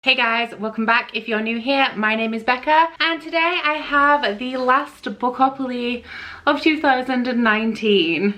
Hey guys, welcome back. If you're new here, my name is Becca and today I have the last Bookopoly of 2019.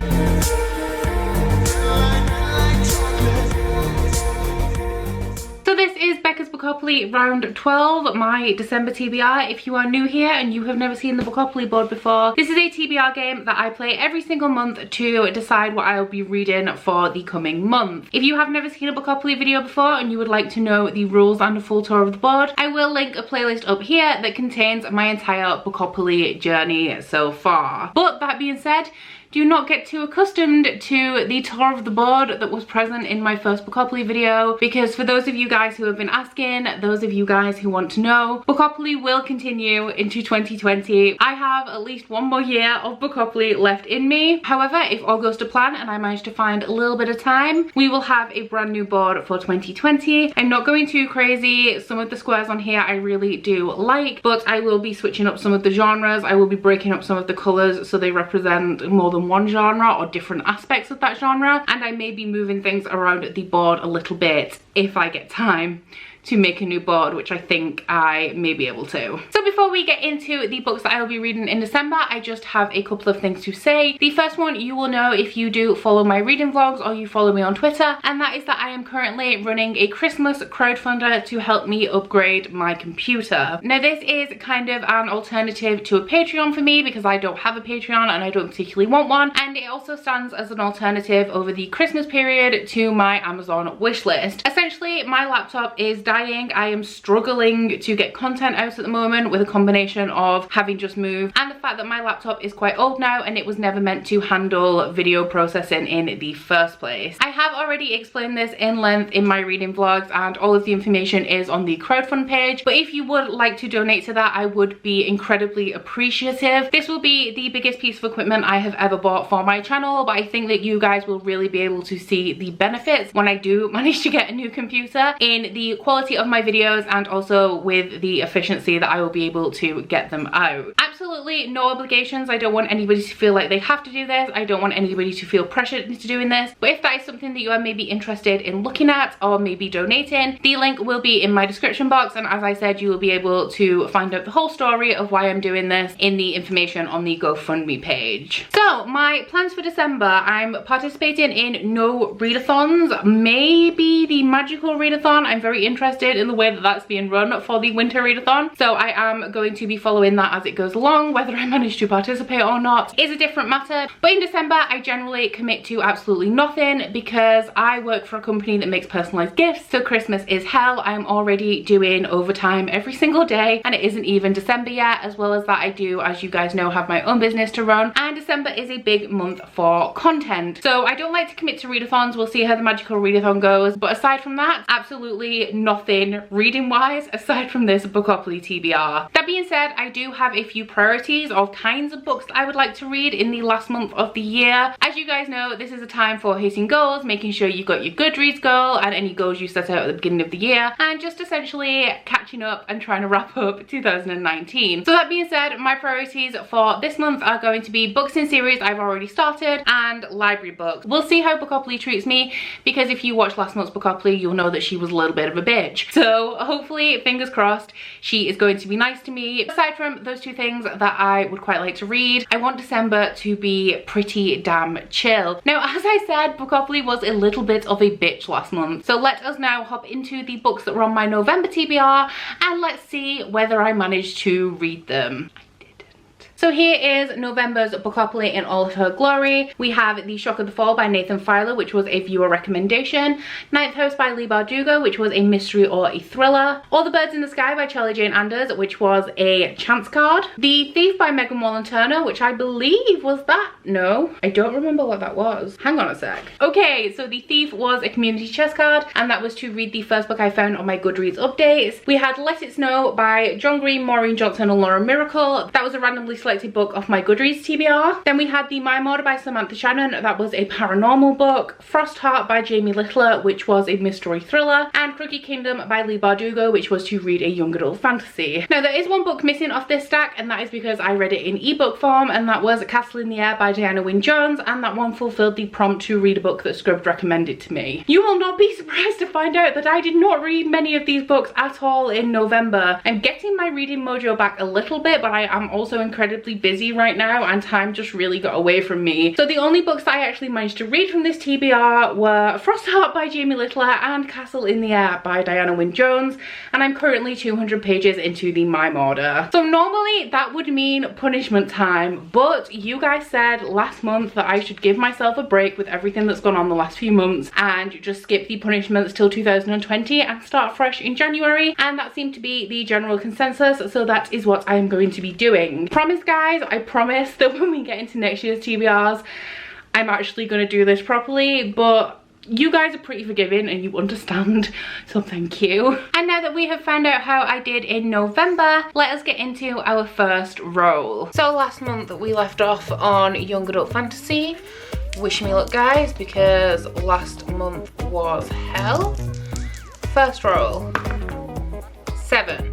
So this is Becca's Bookopoly round 12, my December TBR. If you are new here and you have never seen the Bookopoly board before, this is a TBR game that I play every single month to decide what I'll be reading for the coming month. If you have never seen a Bookopoly video before and you would like to know the rules and a full tour of the board, I will link a playlist up here that contains my entire Bookopoly journey so far. But that being said, do not get too accustomed to the tour of the board that was present in my first Bookopoly video, because for those of you guys who have been asking, those of you guys who want to know, Bookopoly will continue into 2020. I have at least one more year of Bookopoly left in me. However, if all goes to plan and I manage to find a little bit of time, we will have a brand new board for 2020. I'm not going too crazy. Some of the squares on here I really do like, but I will be switching up some of the genres. I will be breaking up some of the colours so they represent more than one genre or different aspects of that genre, and I may be moving things around the board a little bit if I get time to make a new board, which I think I may be able to. So before we get into the books that I will be reading in December, I just have a couple of things to say. The first one you will know if you do follow my reading vlogs or you follow me on Twitter, and that is that I am currently running a Christmas crowdfunder to help me upgrade my computer. Now this is kind of an alternative to a Patreon for me because I don't have a Patreon and I don't particularly want one, and it also stands as an alternative over the Christmas period to my Amazon wishlist. Essentially, my laptop is dying. I am struggling to get content out at the moment with a combination of having just moved and the fact that my laptop is quite old now and it was never meant to handle video processing in the first place. I have already explained this in length in my reading vlogs and all of the information is on the crowdfund page, but if you would like to donate to that, I would be incredibly appreciative. This will be the biggest piece of equipment I have ever bought for my channel, but I think that you guys will really be able to see the benefits when I do manage to get a new computer in the quality of my videos and also with the efficiency that I will be able to get them out. Absolutely no obligations. I don't want anybody to feel like they have to do this. I don't want anybody to feel pressured into doing this, but if that is something that you are maybe interested in looking at or maybe donating, the link will be in my description box, and as I said, you will be able to find out the whole story of why I'm doing this in the information on the GoFundMe page. So my plans for December, I'm participating in no readathons, maybe the magical readathon. I'm very interested in the way that that's being run for the winter readathon, so I am going to be following that as it goes along. Whether I manage to participate or not is a different matter, but in December I generally commit to absolutely nothing because I work for a company that makes personalized gifts, so Christmas is hell. I'm already doing overtime every single day and it isn't even December yet. As well as that, I do, as you guys know, have my own business to run, and December is a big month for content, so I don't like to commit to readathons. We'll see how the magical readathon goes, but aside from that, absolutely nothing reading wise aside from this Bookopoly TBR. That being said, I do have a few priorities of kinds of books that I would like to read in the last month of the year. As you guys know, this is a time for hitting goals, making sure you've got your Goodreads goal and any goals you set out at the beginning of the year, and just essentially catching up and trying to wrap up 2019. So that being said, my priorities for this month are going to be books in series I've already started and library books. We'll see how Bookopoly treats me, because if you watched last month's Bookopoly, you'll know that she was a little bit of a bitch. So hopefully, fingers crossed, she is going to be nice to me. Aside from those two things that I would quite like to read, I want December to be pretty damn chill. Now, as I said, Bookopoly was a little bit of a bitch last month, so let us now hop into the books that were on my November TBR and let's see whether I managed to read them. So here is November's Bookopoly in all of her glory. We have The Shock of the Fall by Nathan Filer, which was a viewer recommendation. Ninth House by Leigh Bardugo, which was a mystery or a thriller. All the Birds in the Sky by Charlie Jane Anders, which was a chance card. The Thief by Megan Wallen Turner, which I believe was that. No, I don't remember what that was. Hang on a sec. Okay, so The Thief was a community chess card, and that was to read the first book I found on my Goodreads updates. We had Let It Snow by John Green, Maureen Johnson and Laura Miracle. That was a randomly selected selected book off my Goodreads TBR. Then we had The Mime Order by Samantha Shannon, that was a paranormal book. Frost Heart by Jamie Littler, which was a mystery thriller. And Crooked Kingdom by Leigh Bardugo, which was to read a young adult fantasy. Now there is one book missing off this stack, and that is because I read it in ebook form, and that was Castle in the Air by Diana Wynne Jones, and that one fulfilled the prompt to read a book that Scribd recommended to me. You will not be surprised to find out that I did not read many of these books at all in November. I'm getting my reading mojo back a little bit, but I am also incredibly busy right now and time just really got away from me. So the only books that I actually managed to read from this TBR were Frost Heart by Jamie Littler and Castle in the Air by Diana Wynne Jones, and I'm currently 200 pages into The Mime Order. So normally that would mean punishment time, but you guys said last month that I should give myself a break with everything that's gone on the last few months and just skip the punishments till 2020 and start fresh in January, and that seemed to be the general consensus, so that is what I am going to be doing. Promise guys, I promise that when we get into next year's TBRs, I'm actually going to do this properly, but you guys are pretty forgiving and you understand, so thank you. And now that we have found out how I did in November, let us get into our first roll. So last month we left off on young adult fantasy. Wish me luck guys, because last month was hell. First roll, 7,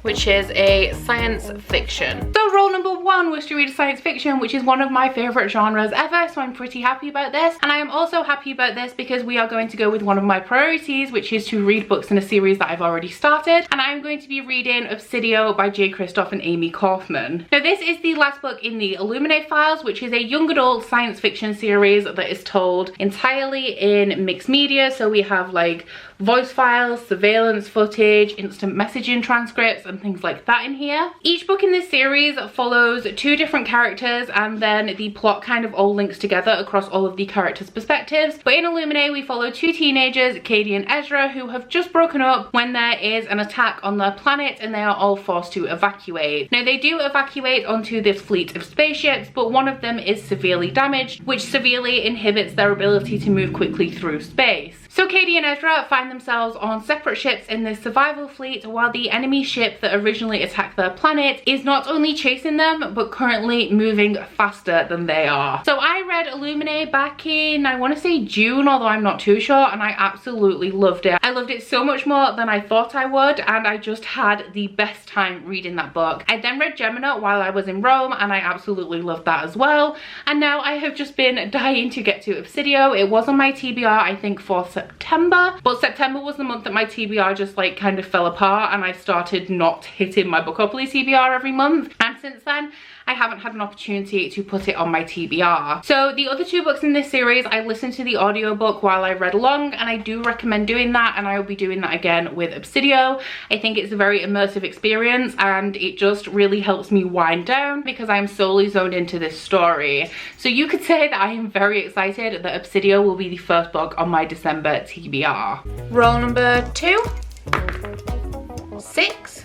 which is a science fiction. So roll number 1 was to read science fiction, which is one of my favorite genres ever, so I'm pretty happy about this. And I am also happy about this because we are going to go with one of my priorities, which is to read books in a series that I've already started, and I'm going to be reading Obsidio by J. Kristoff and Amy Kaufman. Now this is the last book in the Illuminate files, which is a young adult science fiction series that is told entirely in mixed media. So we have like voice files, surveillance footage, instant messaging transcripts and things like that in here. Each book in this series follows 2 different characters, and then the plot kind of all links together across all of the characters' perspectives. But in Illuminate we follow 2 teenagers, Katie and Ezra, who have just broken up when there is an attack on their planet and they are all forced to evacuate. Now they do evacuate onto this fleet of spaceships, but one of them is severely damaged, which severely inhibits their ability to move quickly through space. So Katie and Ezra find themselves on separate ships in this survival fleet, while the enemy ship that originally attacked their planet is not only chasing them, but currently moving faster than they are. So I read Illuminate back in, I want to say June, although I'm not too sure, and I absolutely loved it. I loved it so much more than I thought I would, and I just had the best time reading that book. I then read Gemina while I was in Rome, and I absolutely loved that as well. And now I have just been dying to get to Obsidio. It was on my TBR, I think, for September, but September was the month that my TBR just like kind of fell apart and I started not hitting my Bookopoly TBR every month, and since then I haven't had an opportunity to put it on my TBR. So the other 2 books in this series, I listened to the audiobook while I read along, and I do recommend doing that, and I will be doing that again with Obsidio. I think it's a very immersive experience and it just really helps me wind down because I'm solely zoned into this story. So you could say that I am very excited that Obsidio will be the first book on my December TBR. Roll number 2, 6,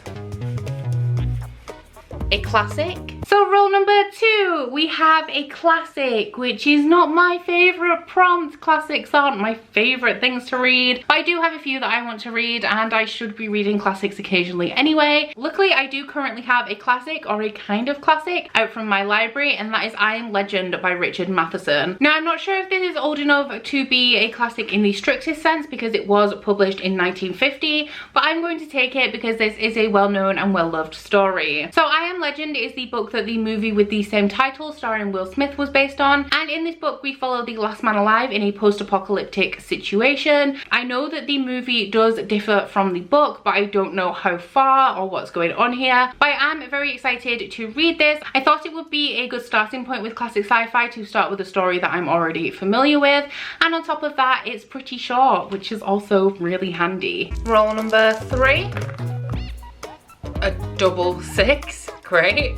a classic. So roll number 2, we have a classic, which is not my favorite prompt. Classics aren't my favorite things to read, but I do have a few that I want to read, and I should be reading classics occasionally anyway. Luckily, I do currently have a classic, or a kind of classic, out from my library, and that is I Am Legend by Richard Matheson. Now, I'm not sure if this is old enough to be a classic in the strictest sense because it was published in 1950, but I'm going to take it because this is a well-known and well-loved story. So I Am Legend is the book that the movie with the same title starring Will Smith was based on, and in this book we follow the last man alive in a post-apocalyptic situation. I know that the movie does differ from the book, but I don't know how far or what's going on here. But I am very excited to read this. I thought it would be a good starting point with classic sci-fi to start with a story that I'm already familiar with, and on top of that it's pretty short, which is also really handy. Roll number 3, a double 6, great.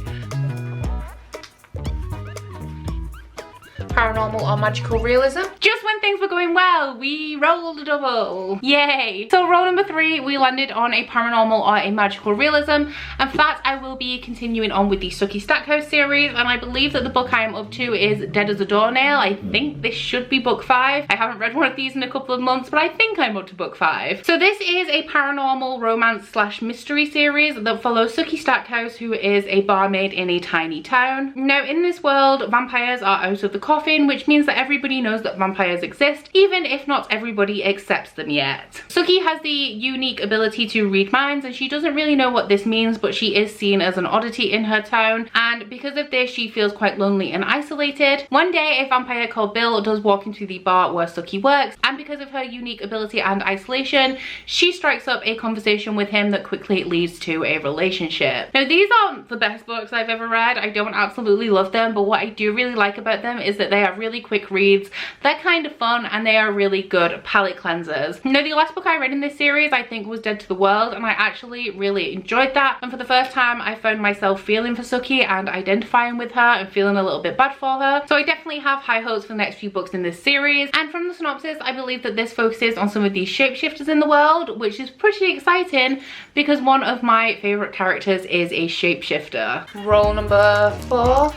paranormal or magical realism. Just when things were going well, we rolled a double. Yay. So roll number 3, we landed on a paranormal or a magical realism. And for that, I will be continuing on with the Sookie Stackhouse series, and I believe that the book I am up to is Dead as a Doornail. I think this should be book 5. I haven't read one of these in a couple of months, but I think I'm up to book 5. So this is a paranormal romance / mystery series that follows Sookie Stackhouse, who is a barmaid in a tiny town. Now in this world, vampires are out of the coffin, which means that everybody knows that vampires exist, even if not everybody accepts them yet. Sookie has the unique ability to read minds, and she doesn't really know what this means, but she is seen as an oddity in her town, and because of this she feels quite lonely and isolated. One day a vampire called Bill does walk into the bar where Sookie works, and because of her unique ability and isolation, she strikes up a conversation with him that quickly leads to a relationship. Now these aren't the best books I've ever read. I don't absolutely love them, but what I do really like about them is that they are really quick reads, they're kind of fun, and they are really good palate cleansers. Now the last book I read in this series I think was Dead to the World, and I actually really enjoyed that, and for the first time I found myself feeling for Sookie and identifying with her and feeling a little bit bad for her. So I definitely have high hopes for the next few books in this series, and from the synopsis I believe that this focuses on some of these shapeshifters in the world, which is pretty exciting because one of my favourite characters is a shapeshifter. Roll number 4.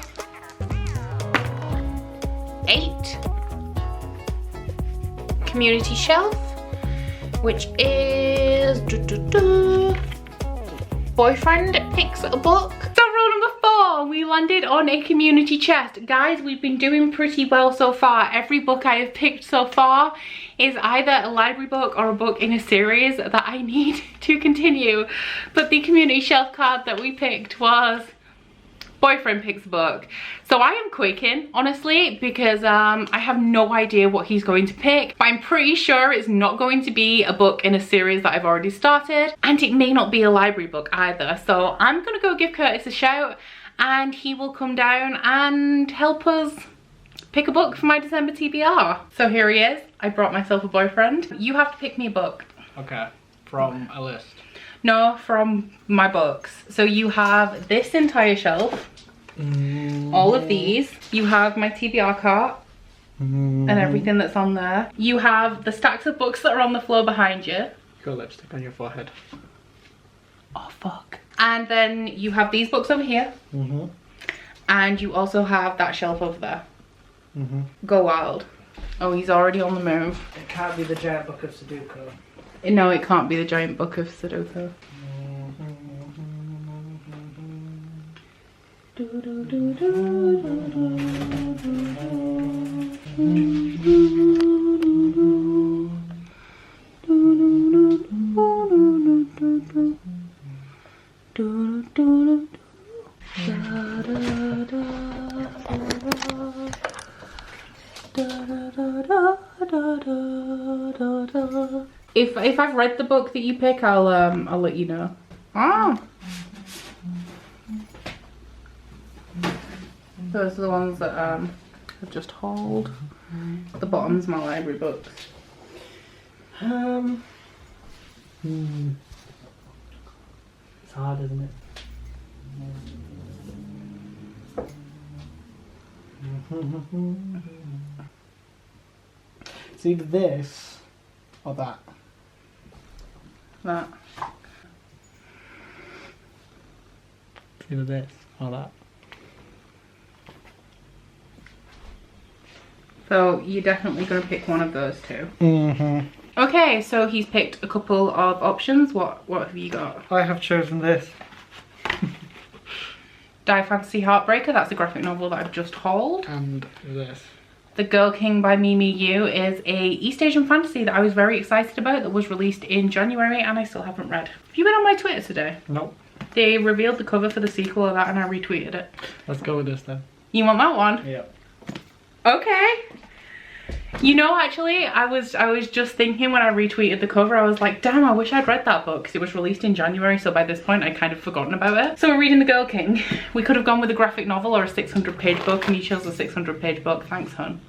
8. Community shelf, which is boyfriend picks a book. So rule number 4, we landed on a community chest. Guys, we've been doing pretty well so far. Every book I have picked so far is either a library book or a book in a series that I need to continue, but the community shelf card that we picked was boyfriend picks a book. So I am quaking, honestly, because I have no idea what he's going to pick, but I'm pretty sure it's not going to be a book in a series that I've already started, and it may not be a library book either. So I'm gonna go give Curtis a shout, and he will come down and help us pick a book for my December TBR. So here he is. I brought myself a boyfriend. You have to pick me a book. Okay, from a list. No, from my books. So you have this entire shelf, all of these. You have my TBR cart and everything that's on there. You have the stacks of books that are on the floor behind you. Got lipstick on your forehead. Oh fuck. And then you have these books over here. And you also have that shelf over there. Go wild. Oh, he's already on the move. It can't be the giant book of Sudoku. No, it can't be the giant book of Sudoku. If I've read the book that you pick, I'll let you know. Ah. Those are the ones that I've just hauled. The bottom's my library books. It's hard, isn't it? It's either this or that. That. Either this or that. So you're definitely going to pick one of those two. Okay, so he's picked a couple of options. What have you got? I have chosen this. Die Fantasy Heartbreaker, that's a graphic novel that I've just hauled. And this. The Girl King by Mimi Yu is a East Asian fantasy that I was very excited about, that was released in January and I still haven't read. Have you been on my Twitter today? Nope. They revealed the cover for the sequel of that and I retweeted it. Let's go with this then. You want that one? Yep. Okay. You know, actually, I was just thinking when I retweeted the cover, I was like, damn, I wish I'd read that book, because it was released in January, so by this point I'd kind of forgotten about it. So we're reading The Girl King. We could have gone with a graphic novel or a 600-page book, and you chose a 600-page book. Thanks, hon.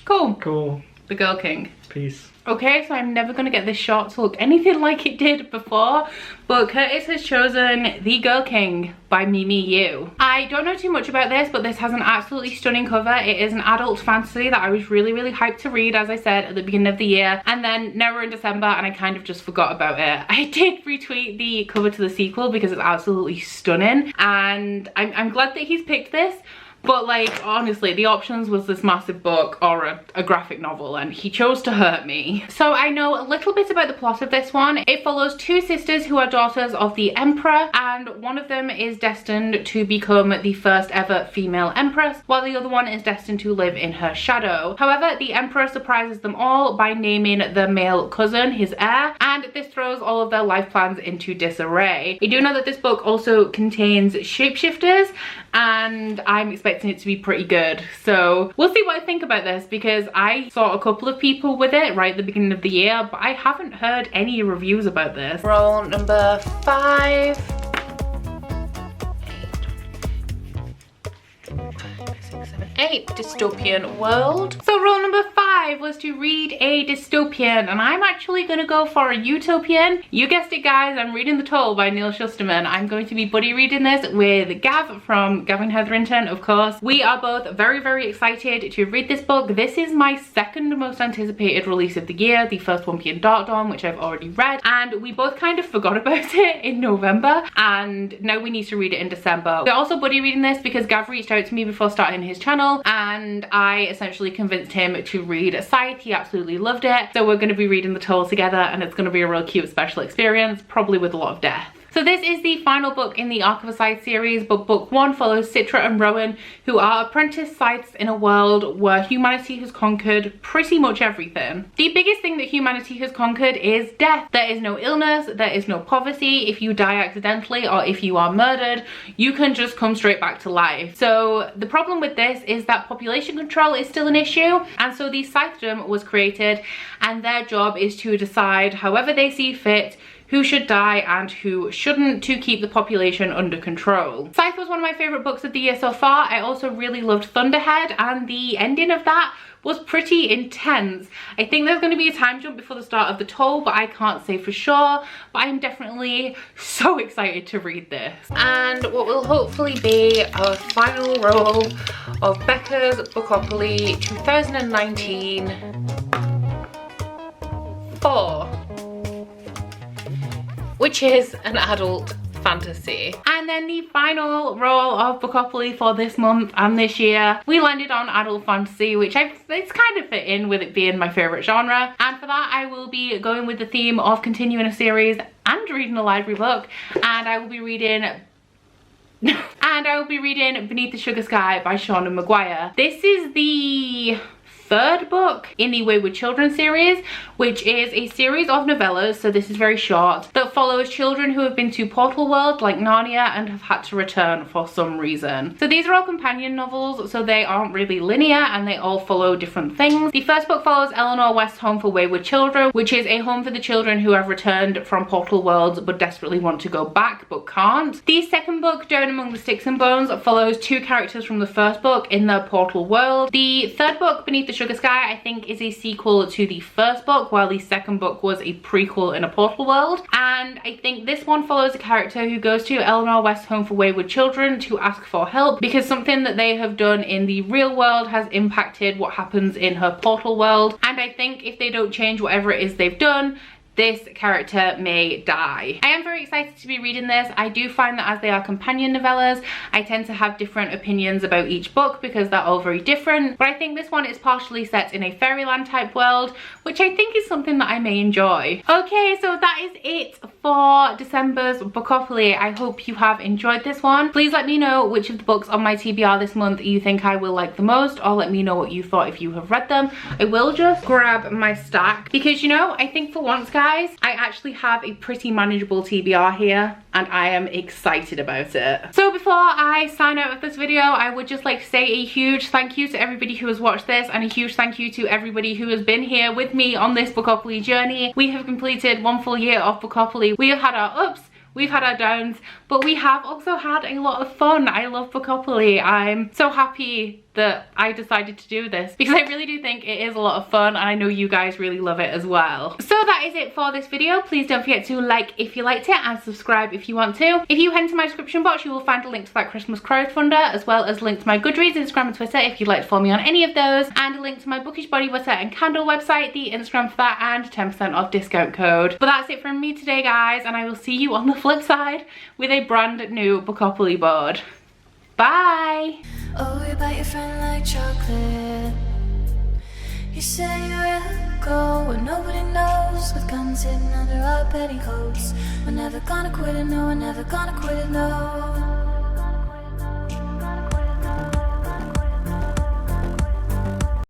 Cool. Cool. The Girl King. Peace. Okay, so I'm never going to get this shot to look anything like it did before, but Curtis has chosen The Girl King by Mimi Yu. I don't know too much about this, but this has an absolutely stunning cover. It is an adult fantasy that I was really hyped to read, as I said, at the beginning of the year, and then now we're in December and I kind of just forgot about it. I did retweet the cover to the sequel because it's absolutely stunning, and I'm glad that he's picked this. But like, honestly, the options was this massive book or a graphic novel, and he chose to hurt me. So I know a little bit about the plot of this one. It follows two sisters who are daughters of the Emperor, and one of them is destined to become the first ever female Empress, while the other one is destined to live in her shadow. However, the Emperor surprises them all by naming the male cousin his heir, and this throws all of their life plans into disarray. I do know that this book also contains shapeshifters, and I'm expecting it to be pretty good. So we'll see what I think about this, because I saw a couple of people with it right at the beginning of the year, but I haven't heard any reviews about this. Roll number 5. 8. Dystopian world. So rule number 5 was to read a dystopian, and I'm actually going to go for a utopian. You guessed it, guys, I'm reading The Toll by Neil Shusterman. I'm going to be buddy reading this with Gav from Gavin Hetherington, of course. We are both very excited to read this book. This is my second most anticipated release of the year, the first one being Dark Dawn, which I've already read, and we both kind of forgot about it in November, and now we need to read it in December. We're also buddy reading this because Gav reached out to me before starting his channel, and I essentially convinced him to read Sight. He absolutely loved it, so we're going to be reading The Toll together, and it's going to be a real cute special experience, probably with a lot of death. So this is the final book in the Arc of a Scythe series, but book 1 follows Citra and Rowan, who are apprentice scythes in a world where humanity has conquered pretty much everything. The biggest thing that humanity has conquered is death. There is no illness, there is no poverty. If you die accidentally or if you are murdered, you can just come straight back to life. So the problem with this is that population control is still an issue, and so the scythedom was created, and their job is to decide, however they see fit, who should die and who shouldn't, to keep the population under control. Scythe was one of my favourite books of the year so far. I also really loved Thunderhead, and the ending of that was pretty intense. I think there's going to be a time jump before the start of The Toll, but I can't say for sure. But I'm definitely so excited to read this. And what will hopefully be our final roll of Becca's Bookopoly 2019 4. Which is an adult fantasy. And then the final roll of Bookopoly for this month and this year, we landed on adult fantasy, which it's kind of fit in with it being my favourite genre. And for that, I will be going with the theme of continuing a series and reading a library book. And I will be reading Beneath the Sugar Sky by Seanan Maguire. This is the third book in the Wayward Children series, which is a series of novellas, so this is very short, that follows children who have been to Portal World like Narnia and have had to return for some reason. So these are all companion novels, so they aren't really linear and they all follow different things. The first book follows Eleanor West's Home for Wayward Children, which is a home for the children who have returned from Portal Worlds but desperately want to go back but can't. The second book, Down Among the Sticks and Bones, follows two characters from the first book in their Portal World. The third book, Beneath the Sugar Sky, I think is a sequel to the first book, while the second book was a prequel in a Portal World. And I think this one follows a character who goes to Eleanor West's Home for Wayward Children to ask for help because something that they have done in the real world has impacted what happens in her Portal World. And I think if they don't change whatever it is they've done, this character may die. I am very excited to be reading this. I do find that as they are companion novellas, I tend to have different opinions about each book because they're all very different. But I think this one is partially set in a fairyland type world, which I think is something that I may enjoy. Okay, so that is it for December's Bookopoly. I hope you have enjoyed this one. Please let me know which of the books on my TBR this month you think I will like the most, or let me know what you thought if you have read them. I will just grab my stack because, you know, I think for once, guys, I actually have a pretty manageable TBR here and I am excited about it. So before I sign out of this video, I would just like to say a huge thank you to everybody who has watched this, and a huge thank you to everybody who has been here with me on this Bookopoly journey. We have completed 1 full year of Bookopoly. We have had our ups, we've had our downs, but we have also had a lot of fun. I love Bookopoly. I'm so happy that I decided to do this, because I really do think it is a lot of fun and I know you guys really love it as well. So that is it for this video. Please don't forget to like if you liked it and subscribe if you want to. If you head into my description box, you will find a link to that Christmas crowdfunder, as well as a link to my Goodreads, Instagram and Twitter if you'd like to follow me on any of those, and a link to my Bookish body butter and candle website, the Instagram for that, and 10% off discount code. But that's it from me today, guys, and I will see you on the flip side with a brand new Bookopoly board. Bye! Oh, you bite your friend like chocolate. You say you'll go where nobody knows, with guns hidden under our petticoats. We're never gonna quit it, no, we're never gonna quit it, no.